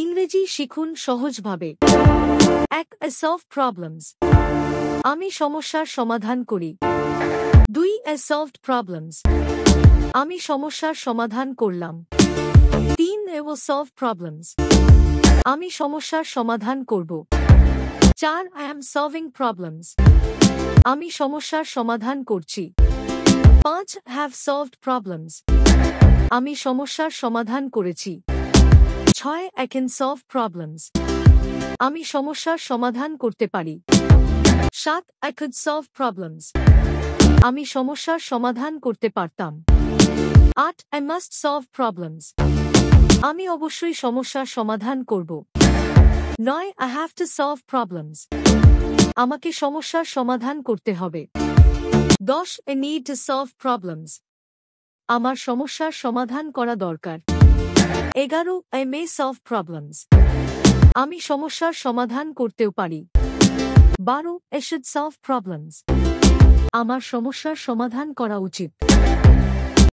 ইংরেজি শিখুন সহজভাবে। 1. I solve problems. আমি সমস্যার সমাধান করি। 2. I solved problems. আমি সমস্যার সমাধান করলাম। 3. I will solve problems. আমি সমস্যার সমাধান করব। 4. I am solving problems. আমি সমস্যার সমাধান করছি। 5. Have solved problems. আমি সমস্যার সমাধান করেছি। 6. I can solve problems. আমি সমস্যার সমাধান করতে পারি। 7. I could solve problems. আমি সমস্যার সমাধান করতে পারতাম। 8. I must solve problems. আমি অবশ্যই সমস্যার সমাধান করব। 9. I have to solve problems. আমাকে সমস্যার সমাধান করতে হবে। 10. I need to solve problems. আমার সমস্যার সমাধান করা দরকার। 11. I may solve problems. আমি সমস্যার সমাধান করতেও পারি। 12. I should solve problems. আমার সমস্যার সমাধান করা উচিত।